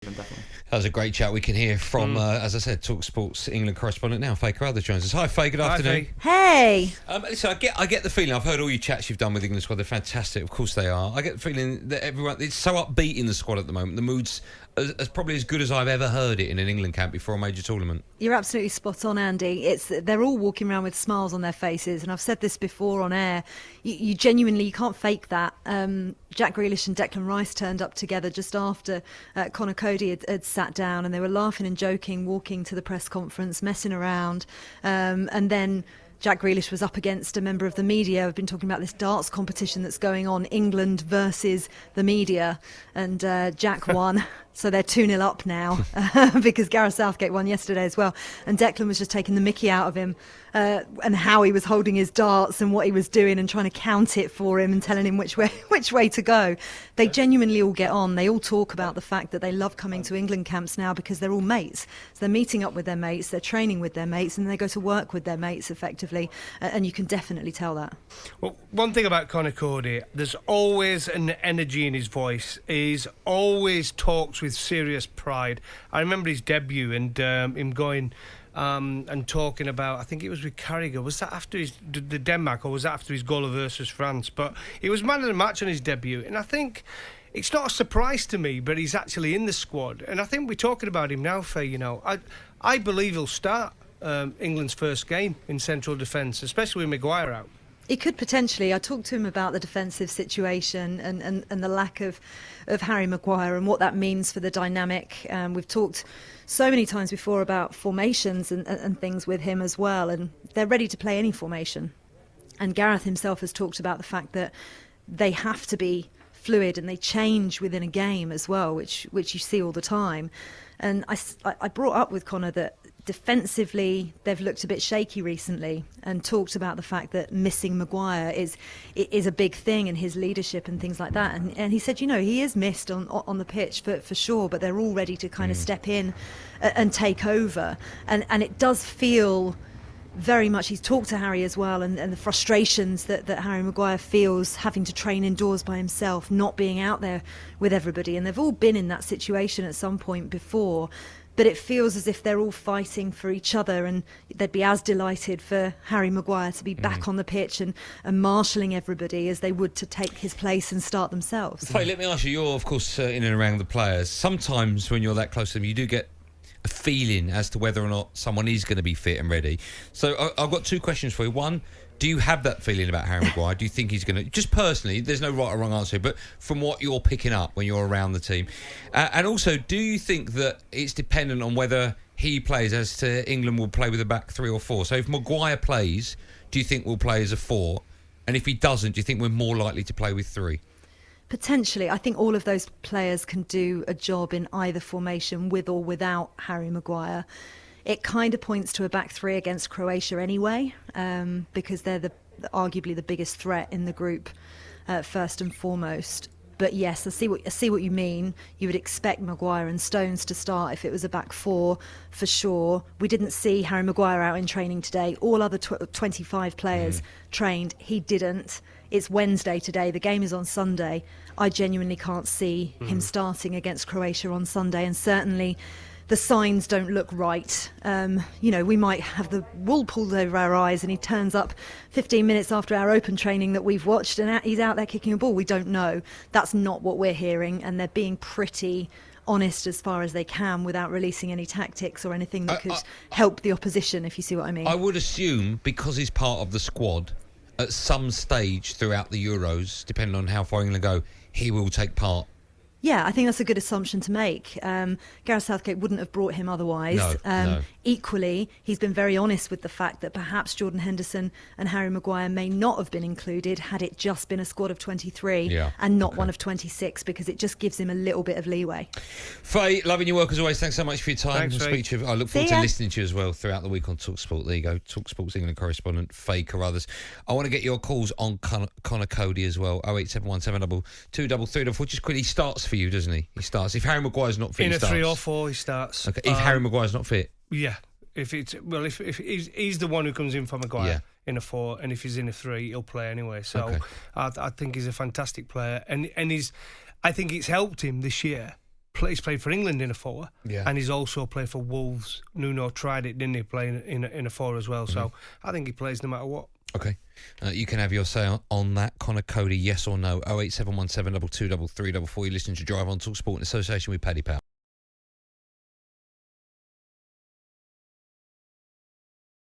Definitely. That was a great chat. We can hear from, as I said, talkSPORT's England correspondent now, Faye Carruthers joins us. Hi, Faye. Good afternoon. Hey. Listen, I get the feeling. I've heard all your chats you've done with England squad. They're fantastic. Of course they are. I get the feeling that everyone, it's so upbeat in the squad at the moment. The mood's as probably as good as I've ever heard it in an England camp before a major tournament. You're absolutely spot on, Andy. They're all walking around with smiles on their faces, and I've said this before on air. You genuinely, you can't fake that. Jack Grealish and Declan Rice turned up together just after Conor Cody had sat down, and they were laughing and joking, walking to the press conference, messing around, and then Jack Grealish was up against a member of the media. I've been talking about this darts competition that's going on, England versus the media, and Jack won. So they're 2-0 up now because Gareth Southgate won yesterday as well. And Declan was just taking the mickey out of him and how he was holding his darts and what he was doing and trying to count it for him and telling him which way to go. They genuinely all get on. They all talk about the fact that they love coming to England camps now because they're all mates. So they're meeting up with their mates, they're training with their mates, and they go to work with their mates effectively. And you can definitely tell that. Well, one thing about Conor Cody, there's always an energy in his voice. He's always talks with serious pride. I remember his debut and him going and talking about, I think it was with Carragher. Was that after the Denmark, or was that after his goal versus France? But he was man of the match on his debut, and I think it's not a surprise to me, but he's actually in the squad. And I think we're talking about him now, Faye. You know, I believe he'll start England's first game in central defence, especially with Maguire out. He could potentially. I talked to him about the defensive situation and the lack of Harry Maguire and what that means for the dynamic. We've talked so many times before about formations and things with him as well, and they're ready to play any formation. And Gareth himself has talked about the fact that they have to be fluid and they change within a game as well, which you see all the time. And I brought up with Conor that defensively they've looked a bit shaky recently, and talked about the fact that missing Maguire is a big thing in his leadership and things like that. And he said, you know, he is missed on the pitch for sure, but they're all ready to kind of step in and take over. And it does feel very much, he's talked to Harry as well, and the frustrations that Harry Maguire feels having to train indoors by himself, not being out there with everybody. And they've all been in that situation at some point before, but it feels as if they're all fighting for each other, and they'd be as delighted for Harry Maguire to be back on the pitch and marshalling everybody as they would to take his place and start themselves. Faye, let me ask you, you're of course in and around the players. Sometimes when you're that close to them, you do get a feeling as to whether or not someone is going to be fit and ready. So I've got two questions for you. One, do you have that feeling about Harry Maguire? Do you think he's going to... Just personally, there's no right or wrong answer, but from what you're picking up when you're around the team. And also, do you think that it's dependent on whether he plays as to England will play with a back 3 or 4? So if Maguire plays, do you think we'll play as a 4? And if he doesn't, do you think we're more likely to play with 3? Potentially. I think all of those players can do a job in either formation with or without Harry Maguire. It kind of points to a back 3 against Croatia anyway, because they're arguably the biggest threat in the group, first and foremost. But yes, I see what you mean. You would expect Maguire and Stones to start if it was a back 4, for sure. We didn't see Harry Maguire out in training today. All other 25 players trained. He didn't. It's Wednesday today. The game is on Sunday. I genuinely can't see him starting against Croatia on Sunday, and certainly the signs don't look right. You know, we might have the wool pulled over our eyes and he turns up 15 minutes after our open training that we've watched and he's out there kicking a ball. We don't know. That's not what we're hearing, and they're being pretty honest as far as they can without releasing any tactics or anything that could help the opposition, if you see what I mean. I would assume, because he's part of the squad, at some stage throughout the Euros, depending on how far England go, he will take part. Yeah, I think that's a good assumption to make. Gareth Southgate wouldn't have brought him otherwise. No. Equally, he's been very honest with the fact that perhaps Jordan Henderson and Harry Maguire may not have been included had it just been a squad of 23 and not one of 26, because it just gives him a little bit of leeway. Faye, loving your work as always. Thanks so much for your time. Thanks, Speak to you. I look forward to listening to you as well throughout the week on talkSPORT. There you go, talkSPORT's England correspondent Faye Carruthers. I want to get your calls on Conor Cody as well. 08717 233. Just quickly, he starts for you, doesn't he? He starts. If Harry Maguire's not fit, In he a starts. 3 or 4, he starts. Okay. If Harry Maguire's not fit, yeah. If he's the one who comes in for Maguire in a 4, and if he's in a 3, he'll play anyway. So I think he's a fantastic player, and I think it's helped him this year he's played for England in a 4, Yeah. and he's also played for Wolves. Nuno tried it, didn't he? Playing in a 4 as well. So I think he plays no matter what. Okay. You can have your say on that. Connor Cody, yes or no? 08717 223344. You listen to Drive on talkSPORT in association with Paddy Power.